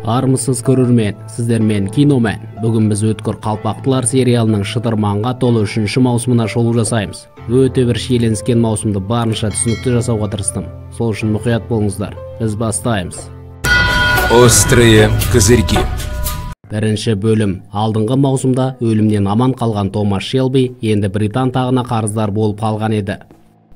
Армысыз көрермен, сіздермен киномен. Бүгін біз өткір қалпақтылар сериалының шытырманға толы 3-ші маусымына шолу жасаймыз. Өте бір шиеленіскен маусымды барынша түсінікті жасауға тырыстым. Сол үшін мұқият болыңыздар. Біз бастаймыз. Острые козырьки. Бірінші бөлім. Алдыңғы маусымда өлімнен аман қалған Томас Шелби енді Британ тағына қарыздар болып қалған еді.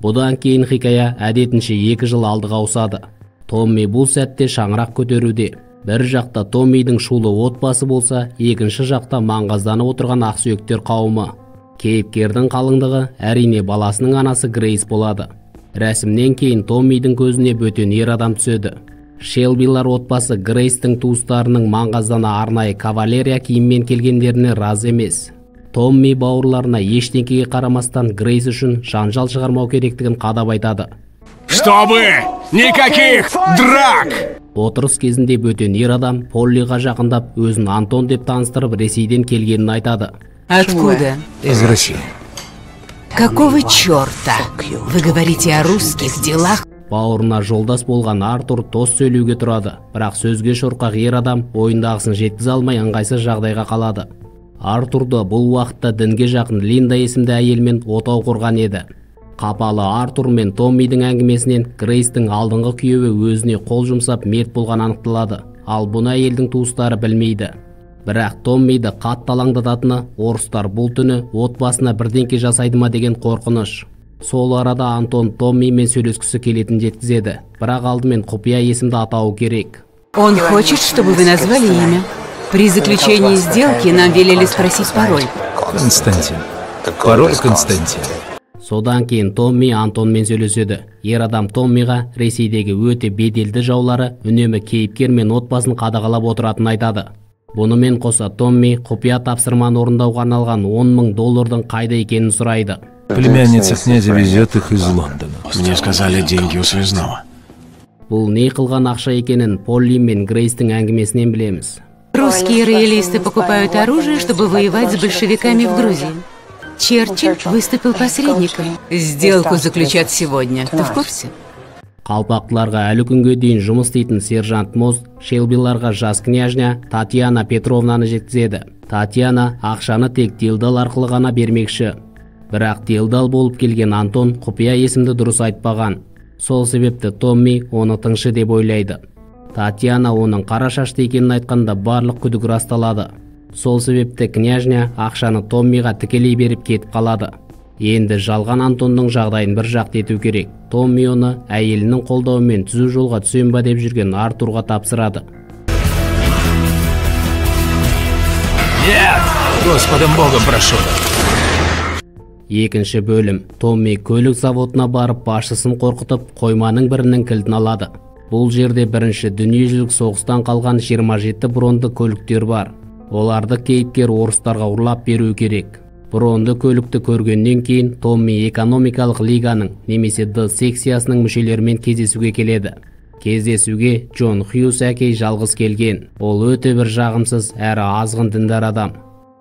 Бұдан кейін хикая әдетінше 2 жыл алдыға ауысады. Томми бұл сәтте шаңырақ көтеруде. Бір жақта Томмидің шулы отбасы болса, екінші жақта маңғазданып отырған ақсүйектер қауымы. Кейіпкердің қалыңдығы әрине баласының анасы Грейс болады. Рәсімнен кейін Томмидің көзіне бөтен ер адам түседі. Шелбилар отбасы Грейстің туыстарының маңғаздана арнайы кавалерия киіммен келгендеріне разы емес. Томми бауырларына ештеңкеге қарамастан Грейс үшін жанжал шығармау керектігін қадап айтады. Чтобы никаких драк! Отырыс кезінде бөтен ер адам Поллиға жақындап, өзін Антон деп таныстырып, Ресейден келгенін айтады. Откуда? Из России. Какого черта? Вы говорите о русских делах? Бауырына жолдас болған Артур тос сөйлеуге тұрады, бірақ сөзге шорқақ ер адам ойындағысын жеткізе алмай ыңғайсыз жағдайға қалады. Артурды бұл уақытта дінге жақын Линда есімді әйелмен отау құрған еді. Қапалы Артур мен Томмидің әңгімесінен Грейстің алдыңғы күйеуі өзіне қол жұмсап мерт болған анықталады, ал бұны әйелдің туыстары білмейді. Бірақ Томмиді қатты алаңдататыны орыстар бұл түні отбасына бірдеңке жасайды ма деген қорқыныш. Сол арада Антон Томмимен сөйлескісі келетін жеткізеді, бірақ алдымен құпия есімді атауы керек. Он хочет, чтобы вы назвали имя. При заключении сделки нам велели спросить пароль. Константин. Пароль Константин. Содан кейін Томми Антонмен сөйлеседі. Ер адам Томмиға Ресейдегі өте беделді жаулары үнемі кейіпкер мен отбасын қадағалап отыратынын айтады. Бұнымен қоса Томми құпия тапсырманы орындауға арналған $10,000 қайда екенін сұрайды. Племянница князя везет их из Лондона. Мне сказали, деньги у связного. Бұл не қылған ақша екенін Полли мен Грейстің әңгімесінен білеміз. Русские роялисты покупают оружие, чтобы воевать с большевиками в Грузии. Черчилль выступил посредником. Сделку заключат сегодня. Ты в курсе? Қалпақтыларға әлі күнге дейін жұмыс істейтін сержант Моз Шелбиларға жас княжня Татьяна Петровнаны жеткізеді. Татьяна ақшаны тек делдал арқылы ғана бермекші. Бірақ делдал болып келген Антон құпия есімді дұрыс айтпаған. Сол себепті Томми оны тыңшы деп ойлайды. Татьяна оның қара шашты екенін айтқанда барлық күдік расталады. Сол себепті княжня ақшаны Томмиға тікелей беріп кетіп қалады. Енді жалған Антонның жағдайын бір жақты ету керек. Томми оны әйелінің қолдауымен түзу жолға түсем ба деп жүрген Артурға тапсырады. Нет! Господом Богом прошу. Екінші бөлім. Томми көлік заводына барып басшысын қорқытып, қойманың бірінің кілтін алады. Бұл жерде бірінші дүниежүзілік соғыстан қалған 27 бронды көліктер бар. Оларды кейіпкер орыстарға ұрлап беру керек. Бронды көлікті көргеннен кейін Томми экономикалық лиганың немесе D секциясының мүшелерімен кездесуге келеді. Кездесуге Джон Хьюз әкей жалғыз келген. Ол өте бір жағымсыз әрі азғын діндар адам.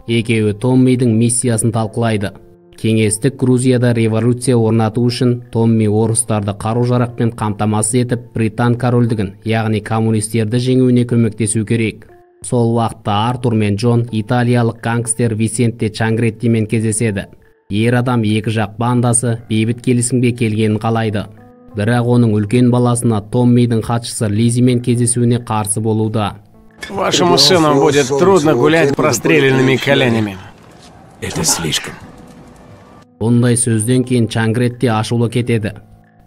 Екеуі Томмидің миссиясын талқылайды. Кеңестік Грузияда революция орнату үшін Томми орыстарды қару-жарақпен қамтамасыз етіп, Британ корольдігін, яғни коммунистерді жеңуіне көмектесу керек. Сол уақытта Артур мен Джон италиялық гангстер Висенте Чангреттимен кездеседі. Ер адам екі жақ бандасы бейбіт келісімге келгенін қалайды. Бірақ оның үлкен баласына Томмидің хатшысы Лизимен кездесуіне қарсы болуда. Вашему сыну будет трудно гулять простреленными коленями. Это слишком. Бұндай сөзден кейін Чангретти ашулы кетеді.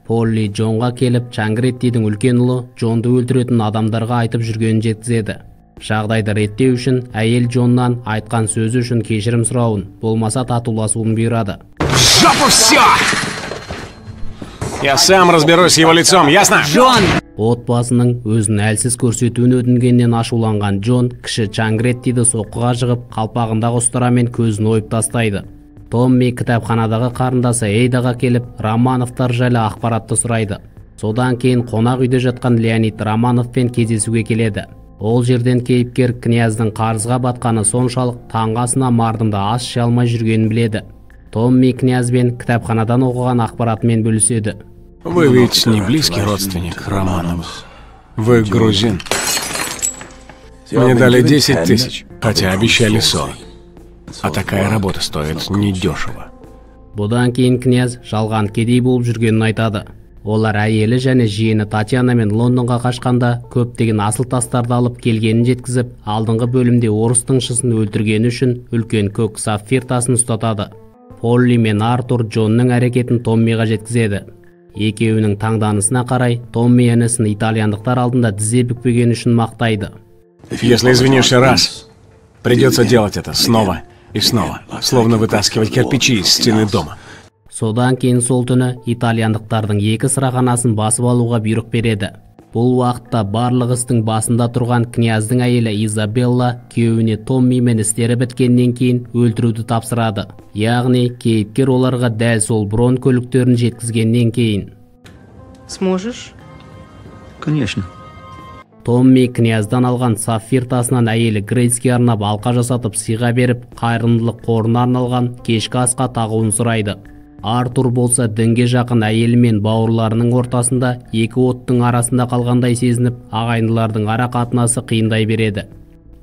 Полли Джонға келіп, Чангреттидің үлкен ұлы Джонды өлтіретін адамдарға айтып жүргенін жеткізеді. Жағдайды реттеу үшін әйел Джоннан айтқан сөзі үшін кешірім сұрауын, болмаса татуласуын бұйырады. Жопу все! Я сам разберусь с его лицом, ясно? Джон! Отбасының өзін әлсіз көрсетуін өтінгеннен ашуланған Джон кіші Чангреттиді соққыға жығып, қалпағындағы ұстарамен көзін ойып тастайды. Томми кітапханадағы қарындасы Эйдаға келіп, Романовтар жайлы ақпаратты сұрайды. Содан кейін қонақ үйде жатқан Леонид Романовпен кездесуге келеді. Ол жерден кейіпкер князьдің қарызға батқаны соншалық таңғасына мардымда ас іше алмай жүргенін біледі. Томми князьбен кітапханадан оқыған ақпаратымен бөліседі. Вы ведь не близкий родственник Романовых. Вы грузин. Мне дали 10 тысяч, хотя обещали 40. А такая работа стоит недешево. Бұдан кейін князь жалған кедей болып жүргенін айтады. Олар әйелі және жиені Татьянамен Лондонға қашқанда көптеген асыл тастарды алып келгенін жеткізіп, алдыңғы бөлімде орыс тыңшысын өлтіргені үшін үлкен көк сапфир тасын ұстатады. Полли мен Артур Джонның әрекетін Томмиға жеткізеді. Екеуінің таңданысына қарай Томми інісін итальяндықтар алдында тізе бүкпегені үшін мақтайды. Если извинишься раз, придется делать это снова и снова, словно вытаскивать кирпичи из стены дома. Содан кейін сол түні итальяндықтардың 2 сырағанасын басып алуға бұйрық береді. Бұл уақытта барлық істің басында тұрған князьдің әйелі Изабелла күйеуіне Томми мен істері біткеннен кейін өлтіруді тапсырады. Яғни кейіпкер оларға дәл сол брон көліктерін жеткізгеннен кейін. Сможешь? Конечно. Томми князьдан алған сапфир тасынан әйелі Грейске арнап алқа жасатып сыйға беріп, қайырымдылық қорына арналған кешкі асқа тағуын сұрайды. Артур болса дінге жақын әйелі мен бауырларының ортасында екі оттың арасында қалғандай сезініп, ағайындылардың ара қатынасы қиындай береді.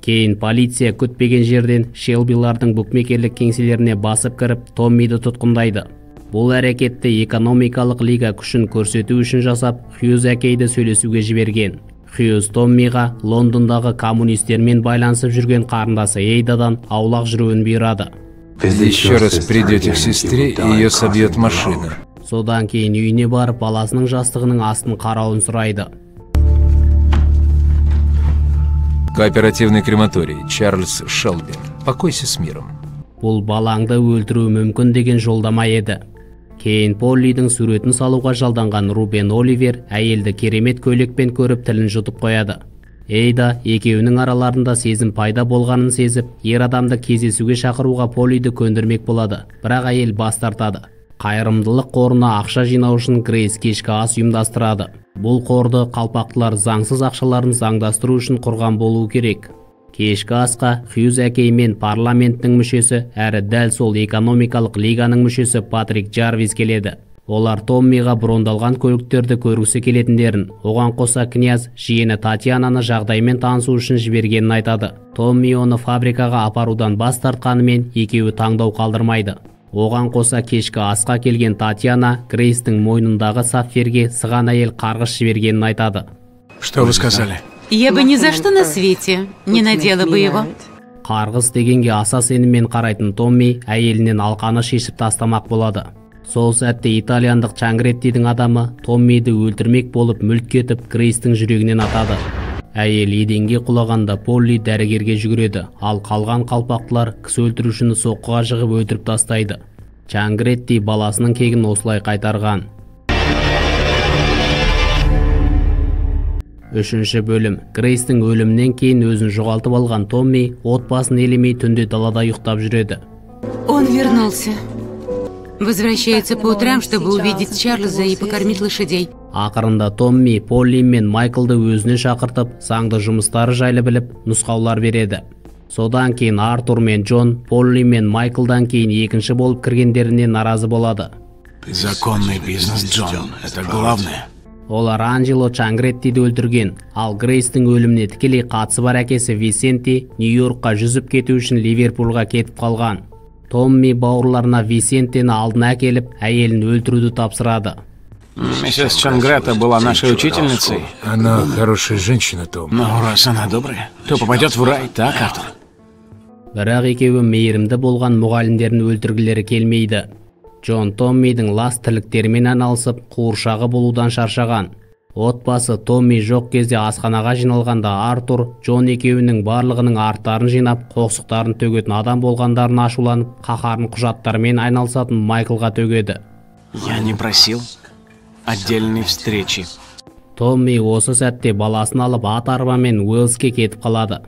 Кейін полиция күтпеген жерден Шелбилардың букмекерлік кеңселеріне басып кіріп, Томмиді тұтқындайды. Бұл әрекетті экономикалық лига күшін көрсету үшін жасап, Хьюз әкейді сөйлесуге жіберген. Хьюз Томмиға Лондондағы коммунистермен байланысып жүрген қарындасы Эйдадан аулақ жүруін бұйырады. Еще раз придете к сестре, и ее собьет машина. Содан кейін үйіне барып, баласының жастығының астын қарауын сұрайды. Кооперативный крематорий, Чарльз Шелби. Покойся с миром. Бұл балаңды өлтіруі мүмкін деген жолдама еді. Кейін Поллидің суретін салуға жалданған Рубен Оливер әйелді керемет көйлекпен көріп тілін жұтып қояды. Эйда екеуінің араларында сезім пайда болғанын сезіп, ер адамды кездесуге шақыруға Поллиді көндірмек болады, бірақ әйел бас тартады. Қайырымдылық қорына ақша жинау үшін Грейс кешкі ас ұйымдастырады. Бұл қорды қалпақтылар заңсыз ақшаларын заңдастыру үшін құрған болуы керек. Кешкі асқа Хьюз әкей мен парламенттің мүшесі, әрі дәл сол экономикалық лиганың мүшесі Патрик Джарвис келеді. Олар Томмиға брондалған көліктерді көргісі келетіндерін, оған қоса князь жиені Татьянаны жағдаймен танысу үшін жібергенін айтады. Томми оны фабрикаға апарудан бас тартқанымен екеуі таңдау қалдырмайды. Оған қоса кешкі асқа келген Татьяна Грейстің мойнындағы сапфирге сыған әйел қарғыс жібергенін айтады. Что вы сказали? Я бы ни за что на свете не надела бы его. Қарғыс дегенге аса сеніммен қарайтын Томми әйелінен алқаны шешіп тастамақ болады. Сол сәтте итальяндық Чангреттидің адамы Томмиді өлтірмек болып мүлт кетіп, Грейстің жүрегінен атады. Әйел еденге құлағанда Полли дәрігерге жүгіреді, ал қалған қалпақтылар кісі өлтірушіні соққыға жығып өлтіріп тастайды. Чангретти баласының кегін осылай қайтарған. 3-ші бөлім. Грейстің өлімінен кейін өзін жоғалтып алған Томми отбасын елемей түнде далада ұйықтап жүреді. Он вернулся. Возвращается по утрам, чтобы увидеть Чарльза и покормить лошадей. Ақырында Томми, Полли мен Майклды өзіне шақыртып, заңды жұмыстары жайлы біліп, нұсқаулар береді. Содан кейін Артур мен Джон, Полли мен Майклдан кейін екінші болып кіргендеріне наразы болады. Законный бизнес, Джон, это главное. Олар Анджело Чангреттиді өлтірген, ал Грейстің өліміне тікелей қатысы бар әкесі Висенти Нью-Йоркқа жүзіп кету үшін Ливерпульға кетіп қалған. Томми бауырларына Висентені алдына әкеліп, әйелін өлтіруді тапсырады. Миссис Чангретта была нашей учительницей. Она хорошая женщина, Том. Но раз она добрая, то попадет в рай, так, Артур? Бірақ екеуі мейірімді болған мұғалімдерін өлтіргілері келмейді. Джон Томмидің лас тірліктерімен айналысып, қуыршағы болудан шаршаған. Отбасы Томми жоқ кезде асханаға жиналғанда Артур, Джон екеуінің барлығының арттарын жинап, қоқсықтарын төгетін адам болғандарын ашуланып, қаһарын құжаттармен айналысатын Майклға төгеді. Я не просил отдельной встречи. Томми осы сәтте баласын алып ат арбамен Уэльске кетіп қалады.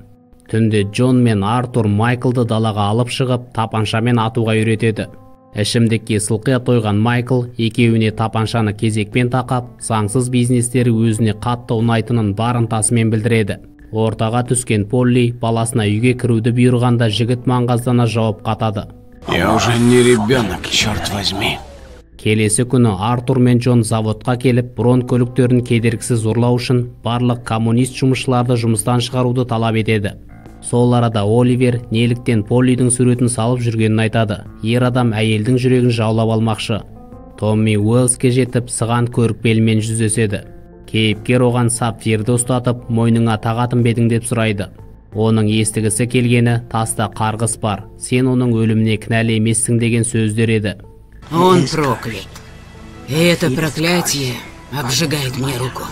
Түнде Джон мен Артур Майклды далаға алып шығып, тапаншамен атуға үйретеді. Ішімдікке сылқия тойған Майкл екеуіне тапаншаны кезекпен тақап, заңсыз бизнестері өзіне қатты ұнайтынын бар ынтасымен білдіреді. Ортаға түскен Полли баласына үйге кіруді бұйырғанда жігіт маңғаздана жауап қатады. Я уже не ребенок, черт возьми. Келесі күні Артур мен Джон заводқа келіп, Брон көліктерін кедергісіз ұрлау үшін барлық коммунист жұмысшыларды жұмыстан шығаруды талап етеді. Сол арада Оливер неліктен Поллидің суретін салып жүргенін айтады. Ер адам әйелдің жүрегін жаулап алмақшы. Томми Уэллске жетіп, сыған көріпкелмен жүздеседі. Кейіпкер оған сапфирді ұстатып, мойныңа тағатын бедің деп сұрайды. Оның естігісі келгені таста қарғыс бар. Сен оның өліміне кінәлі емессің деген сөздер еді. Он проклят. И это проклятие обжигает мне руку.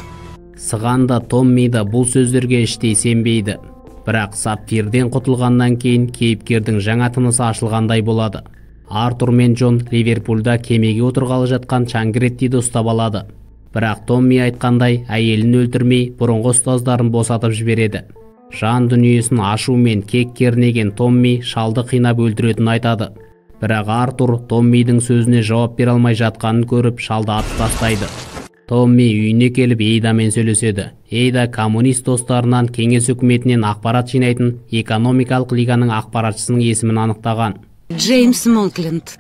Сығанда Томми да бұл сөздерге іштей сенбейді. Бірақ сапфирден құтылғаннан кейін кейіпкердің жаңа тынысы ашылғандай болады. Артур мен Джон Ливерпульда кемеге отырғалы жатқан Чангреттиді ұстап алады. Бірақ Томми айтқандай әйелін өлтірмей, бұрынғы ұстаздарын босатып жібереді. Жан дүниесін ашу мен кек кернеген Томми шалды қинап өлтіретінін айтады. Бірақ Артур Томмидің сөзіне жауап бере алмай жатқанын көріп, шалды атып тастайды. Томми үйіне келіп Эйдамен сөйлеседі. Эйда коммунист достарынан кеңес үкіметінен ақпарат жинайтын экономикалық лиганың ақпаратшысының есімін анықтаған. Джеймс Монкленд.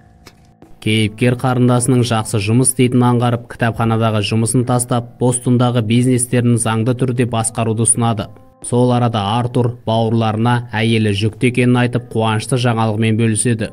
Кейіпкер қарындасының жақсы жұмыс істейтінін аңғарып, кітапханадағы жұмысын тастап, Бостондағы бизнестерін заңды түрде басқаруды ұсынады. Сол арада Артур бауырларына әйелі жүкті екенін айтып, қуанышты жаңалығымен бөліседі.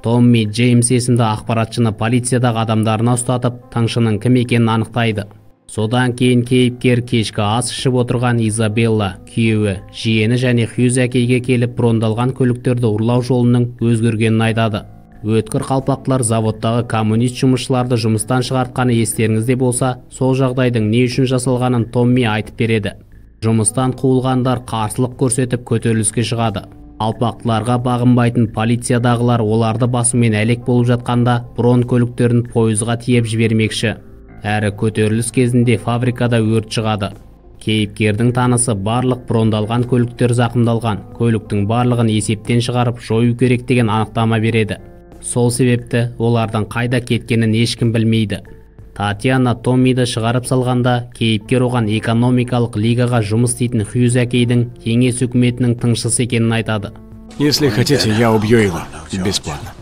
Томми Джеймс есімді ақпаратшыны полициядағы адамдарына ұстатып, тыңшының кім екенін анықтайды. Содан кейін кейіпкер кешкі ас ішіп отырған Изабелла, күйеуі, жиені және Хьюз әкейге келіп, брондалған көліктерді ұрлау жолының өзгергенін айтады. Өткір қалпақтар заводтағы коммунист жұмысшыларды жұмыстан шығартқаны естеріңізде болса, сол жағдайдың не үшін жасалғанын Томми айтып береді. Жұмыстан қуылғандар қарсылық көрсетіп көтеріліске шығады. Алпақтыларға бағынбайтын полициядағылар оларды басумен әлек болып жатқанда Брон көліктерін пойызға тиеп жібермекші. Әрі көтеріліс кезінде фабрикада өрт шығады. Кейіпкердің танысы барлық брондалған көліктер зақымдалған, көліктің барлығын есептен шығарып жою керек деген анықтама береді. Сол себепті олардың қайда кеткенін ешкім білмейді. Татьяна Томмиді шығарып салғанда, кейіпкер оған экономикалық лигаға жұмыс істейтін Хьюз әкейдің кеңес үкіметінің тыңшысы екенін айтады. Если хотите, я убью его бесплатно.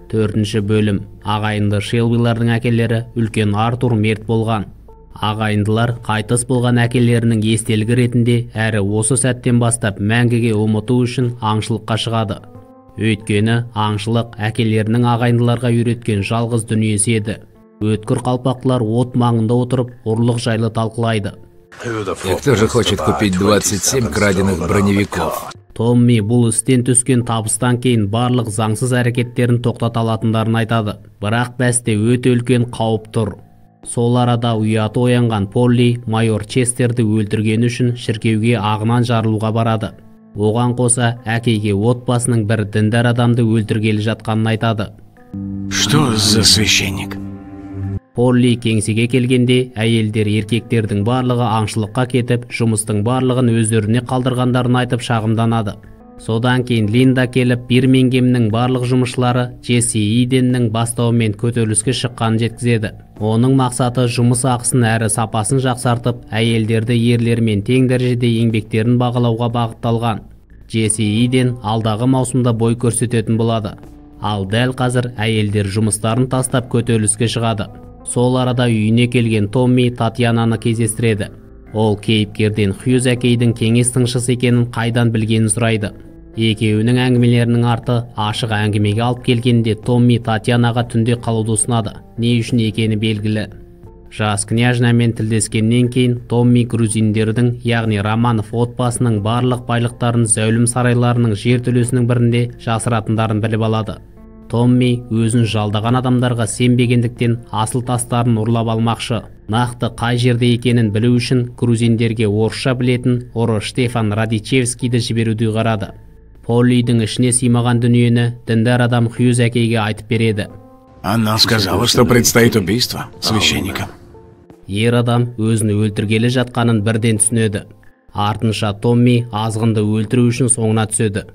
4-ші бөлім. Ағайынды Шелбилардың әкелері үлкен Артур мерт болған. Ағайындылар қайтыс болған әкелерінің естелігі ретінде әрі осы сәттен бастап мәңгіге ұмыту үшін аңшылыққа шығады. Өйткені аңшылық әкелерінің ағайындыларға үйреткен жалғыз дүниесі еді. Өткір қалпақтылар от маңында отырып, ұрлық жайлы талқылайды. И кто же хочет купить 27 краденных броневиков? Томми бұл істен түскен табыстан кейін барлық заңсыз әрекеттерін тоқтата алатындарын айтады. Бірақ бәсте өте үлкен қауіп тұр. Сол арада ұяты оянған Полли майор Честерді өлтіргені үшін шіркеуге ағынан жарылуға барады. Оған қоса әкейге отбасының бір діндар адамды өлтіргелі жатқанын айтады. Что за священник? Полли кеңсеге келгенде әйелдер еркектердің барлығы аңшылыққа кетіп, жұмыстың барлығын өздеріне қалдырғандарын айтып шағымданады. Содан кейін Линда келіп, Бирмингемнің барлық жұмысшылары Джесси Иденнің бастауымен көтеріліске шыққанын жеткізеді. Оның мақсаты жұмыс ақысын әрі сапасын жақсартып, әйелдерді ерлермен тең дәрежеде еңбектерін бағалауға бағытталған. Джесси Иден алдағы маусымда бой көрсететін болады. Ал дәл қазір әйелдер жұмыстарын тастап көтеріліске шығады. Сол арада үйіне келген Томми Татьянаны кездестіреді. Ол кейіпкерден Хьюз әкейдің кеңес тыңшысы екенін қайдан білгенін сұрайды. Екеуінің әңгімелерінің арты ашық әңгімеге алып келгенде Томми Татьянаға түнде қалуды ұсынады. Не үшін екені белгілі. Жас княжнамен тілдескеннен кейін Томми грузиндердің, яғни Романов отбасының барлық байлықтарын зәулім сарайларының жер төлесінің бірінде жасыратындарын біліп алады. Томми өзін жалдаған адамдарға сенбегендіктен асыл тастарын ұрлап алмақшы. Нақты қай жерде екенін білу үшін грузиндерге орысша білетін ұры Штефан Радичевскийді жіберуді ұйғарады. Поллидің ішіне сыймаған дүниені діндар адам Хьюз әкейге айтып береді. Она сказала, что предстоит убийство священника. Ер адам өзін өлтіргелі жатқанын бірден түсінеді. Артынша Томми азғынды өлтіру үшін соңына түседі.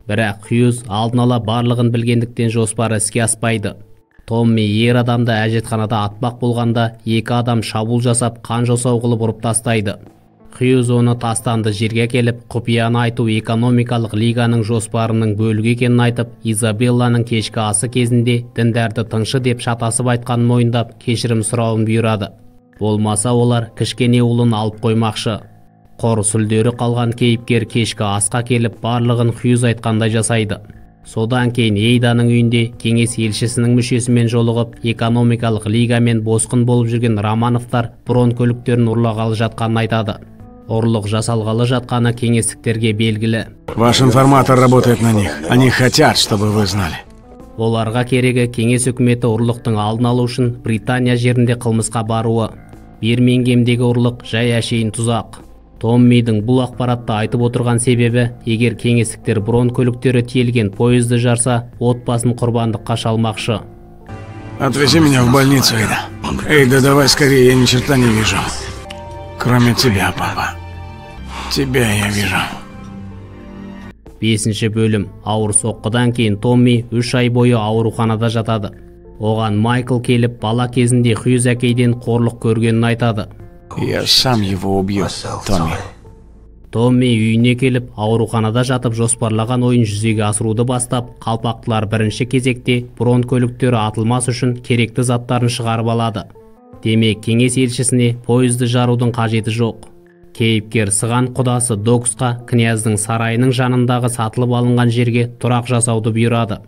Бірақ Хьюз алдын ала барлығын білгендіктен жоспары іске аспайды. Томми ер адамды әжетханада атпақ болғанда екі адам шабуыл жасап қан жосау қылып ұрып тастайды. Хьюз оны тастанды жерге келіп, құпияны айту экономикалық лиганың жоспарының бөлігі екенін айтып, Изабелланың кешкі асы кезінде діндәрді тыңшы деп шатасып айтқанын мойындап, кешірім сұрауын бұйырады. Болмаса олар кішкене ұлын алып қоймақшы. Қор сүлдері қалған кейіпкер кешкі асқа келіп, барлығын Хьюз айтқандай жасайды. Содан кейін Эйданың үйінде кеңес елшісінің мүшесімен жолығып, экономикалық лигамен босқын болып жүрген Романовтар Брон көліктерін ұрлағалы жатқанын айтады. Ұрлық жасалғалы жатқаны кеңестіктерге белгілі. Ваш информатор работает на них. Они хотят, чтобы вы знали. Оларға керегі кеңес үкіметі ұрлықтың алдын алу үшін Британия жерінде қылмысқа баруы. Бирмингемдегі ұрлық жай әшейін тұзақ. Томмидің бұл ақпаратты айтып отырған себебі, егер кеңестіктер Брон көліктері тиелген поезды жарса, отбасын құрбандыққа шалмақшы. Отвези меня в больницу, Эйда. Эйда, давай скорее, я ни черта не вижу. Кроме тебя, папа. Тебя я вижу. 5-ші бөлім. Ауыр соққыдан кейін Томми 3 ай бойы ауруханада жатады. Оған Майкл келіп, бала кезінде Хьюз әкейден қорлық көргенін айтады. Я сам его убью, Томми. Томми үйіне келіп, ауруханада жатып жоспарлаған ойын жүзеге асыруды бастап, қалпақтылар бірінші кезекте Брон көліктері атылмас үшін керекті заттарын шығарып алады. Демек, кеңес елшісіне поезды жарудың қажеті жоқ. Кейіпкер сыған құдасы Доксқа князьдің сарайының жанындағы сатылып алынған жерге тұрақ жасауды бұйырады.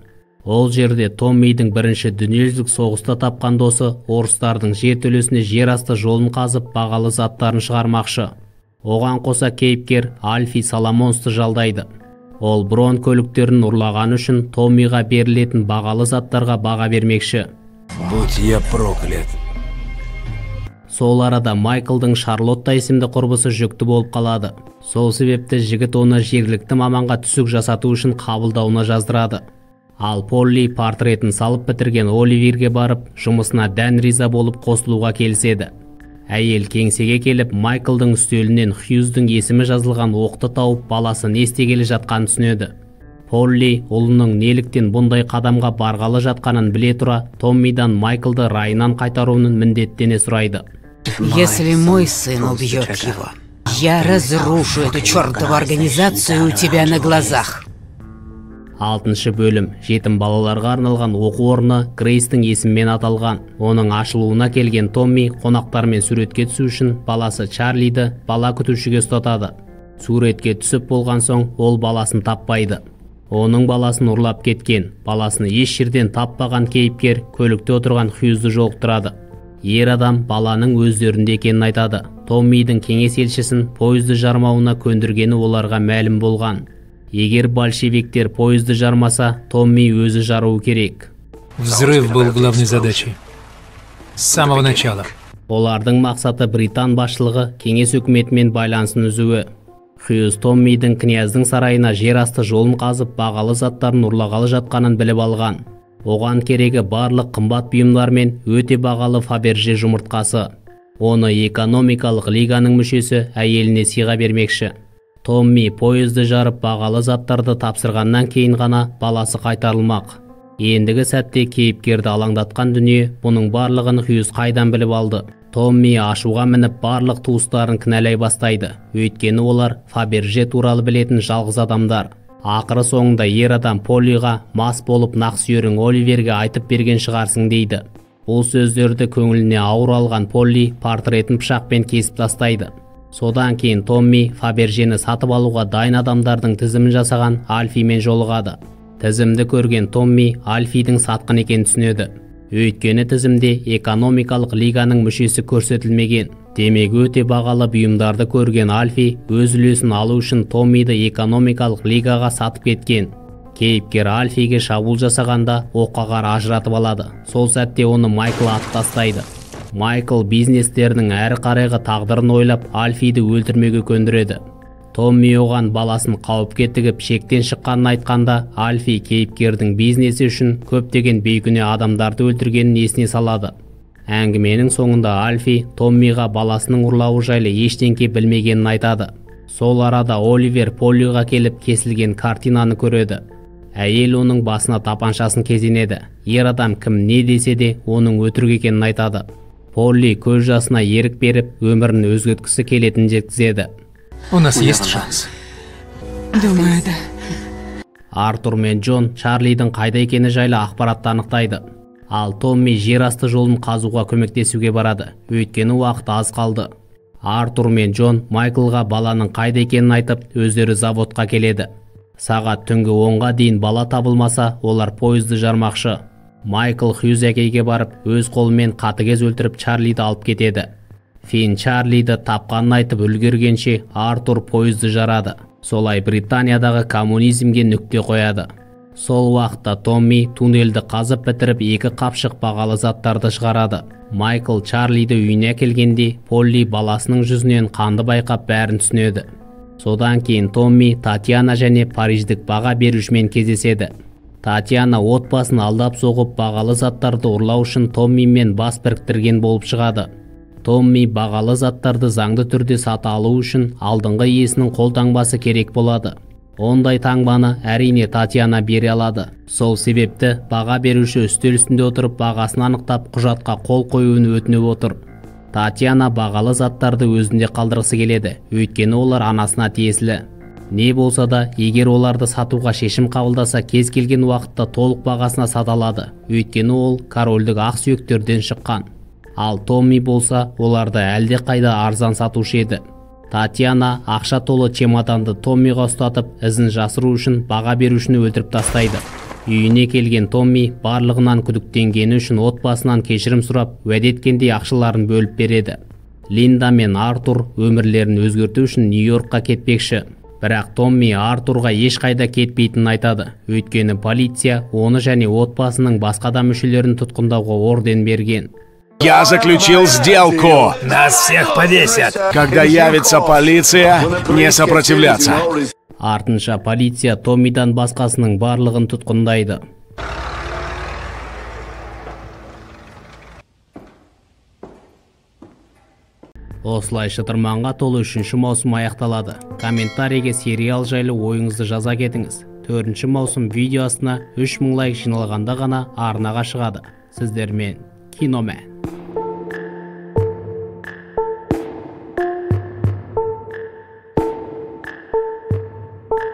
Ол жерде Томмидің бірінші дүниежүзілік соғыста тапқан досы орыстардың жер төлесіне жер асты жолын қазып бағалы заттарын шығармақшы. Оған қоса кейіпкер Альфи Соломонсты жалдайды. Ол Брон көліктерін ұрлаған үшін Томмиға берілетін бағалы заттарға баға бермекші. Будь я проклят. Сол арада Майклдың Шарлотта есімді құрбысы жүкті болып қалады. Сол себепті жігіт оны жергілікті маманға түсік жасату үшін қабылдауына жаздырады. Ал Полли портретін салып бітірген Оливерге барып, жұмысына дән риза болып қосылуға келіседі. Әйел кеңсеге келіп, Майклдың үстелінен Хьюздің есімі жазылған оқты тауып, баласы не істегелі жатқанын түсінеді. Полли ұлының неліктен бұндай қадамға барғалы жатқанын біле тұра, Томмидан Майклды райынан қайтаруын міндеттене сұрайды. Если мой сын убьет его, я разрушу эту чертову организацию у тебя на глазах. 6-шы бөлім. Жетім балаларға арналған оқу орны Грейстің есімімен аталған. Оның ашылуына келген Томми қонақтармен суретке түсу үшін баласы Чарлиді бала күтушіге ұстатады. Суретке түсіп болған соң ол баласын таппайды. Оның баласын ұрлап кеткен. Баласын еш жерден таппаған кейіпкер көлікте отырған Хьюзді жолықтырады. Ер адам баланың өздерінде екенін айтады. Томмидің кеңес елшісін поезды жармауына көндіргені оларға мәлім болған. Егер большевиктер поезды жармаса, Томми өзі жаруы керек. Взрыв был главной задачей. С самого начала. Олардың мақсаты Британ басшылығы кеңес үкіметімен байланысын үзуі. Хьюз Томмидің князьдің сарайына жер асты жолын қазып, бағалы заттарын ұрлағалы жатқанын біліп алған. Оған керегі барлық қымбат бұйымдар мен өте бағалы Фаберже жұмыртқасы. Оны экономикалық лиганың мүшесі әйеліне сыйға бермекші. Томми поезды жарып бағалы заттарды тапсырғаннан кейін ғана баласы қайтарылмақ. Ендігі сәтте кейіпкерді алаңдатқан дүние, бұның барлығын Хьюз қайдан біліп алды. Томми ашуға мініп барлық туыстарын кінәлай бастайды. Өйткені олар Фаберже туралы білетін жалғыз адамдар. Ақыры соңында ер адам Поллиға мас болып нақсүйерің Оливерге айтып берген шығарсың дейді. Бұл сөздерді көңіліне ауыр алған Полли портретін пышақпен кесіп тастайды. Содан кейін Томми Фабержені сатып алуға дайын адамдардың тізімін жасаған Альфимен жолығады. Тізімді көрген Томми Альфидің сатқын екенін түсінеді. Өйткені тізімде экономикалық лиганың мүшесі көрсетілмеген. Демек өте бағалы бұйымдарды көрген Альфи өз үлесін алу үшін Томмиді экономикалық лигаға сатып кеткен. Кейіпкер Альфиге шабуыл жасағанда оққағар ажыратып алады. Сол сәтте оны Майкл атып тастайды. Майкл бизнестерінің әрі қарайғы тағдырын ойлап Альфиді өлтірмеге көндіреді. Томми оған баласын қауіпке тігіп шектен шыққанын айтқанда, Альфи кейіпкердің бизнесі үшін көптеген бейкүнә адамдарды өлтіргенін есіне салады. Әңгіменің соңында Альфи Томмиға баласының ұрлауы жайлы ештеңке білмегенін айтады. Сол арада Оливер Поллиға келіп кесілген картинаны көреді. Әйел оның басына тапаншасын кезенеді. Ер адам кім не десе де оның өтірік екенін айтады. Полли көз жасына ерік беріп, өмірін өзгерткісі келетінін жеткізеді. У нас есть шанс. Думаю, да. Артур мен Джон Чарлидің қайда екені жайлы ақпаратты анықтайды. Ал Томми жер асты жолын қазуға көмектесуге барады, өйткені уақыт аз қалды. Артур мен Джон Майклға баланың қайда екенін айтып, өздері заводқа келеді. Сағат түнгі 10-ға дейін бала табылмаса, олар пойызды жармақшы. Майкл Хьюз әкейге барып, өз қолымен қатыгез өлтіріп Чарлиді алып кетеді. Фин Чарлиді тапқанын айтып үлгергенше, Артур пойызды жарады. Солай Британиядағы коммунизмге нүкте қояды. Сол уақытта Томми туннелді қазып бітіріп, 2 қапшық бағалы заттарды шығарады. Майкл Чарлиді үйіне келгенде, Полли баласының жүзінен қанды байқап бәрін түсінеді. Содан кейін Томми Татьяна және париждік баға берушімен кездеседі. Татьяна отбасын алдап соғып, бағалы заттарды ұрлау үшін Томми мен бас біріктірген болып шығады. Томми бағалы заттарды заңды түрде сата алу үшін алдыңғы иесінің қолтаңбасы керек болады. Ондай таңбаны әрине Татьяна бере алады. Сол себепті баға беруші үстел үстінде отырып бағасын анықтап, құжатқа қол қоюын өтініп отыр. Татьяна бағалы заттарды өзінде қалдырғысы келеді, өйткені олар анасына тиесілі. Не болса да, егер оларды сатуға шешім қабылдаса, кез келген уақытта толық бағасына сата алады, өйткені ол корольдік ақ сүйектерден шыққан. Ал Томми болса, оларды әлде қайда арзан сатушы еді. Татьяна ақша толы чемоданды Томмиға ұстатып, ізін жасыру үшін баға берушіні өлтіріп тастайды. Үйіне келген Томми барлығынан күдіктенгені үшін отбасынан кешірім сұрап, уәде еткендей ақшаларын бөліп береді. Линда мен Артур өмірлерін өзгерту үшін Нью-Йоркқа кетпекші. Бірақ Томми Артурға ешқайда кетпейтінін айтады, өйткені полиция оны және отбасының басқа да мүшелерін тұтқындауға орден берген. Я заключил сделку. Нас всех повесят. Когда явится полиция, не сопротивляться. Артынша полиция Томмидан басқасының барлығын тұтқындайды. Осылай шытырманға толы 3-ші маусым аяқталады. Комментарийге сериал жайлы ойыңызды жаза кетіңіз. 4-ші маусым видеосына 3000 лайк жиналғанда ғана арнаға шығады. Сіздермен Киномен.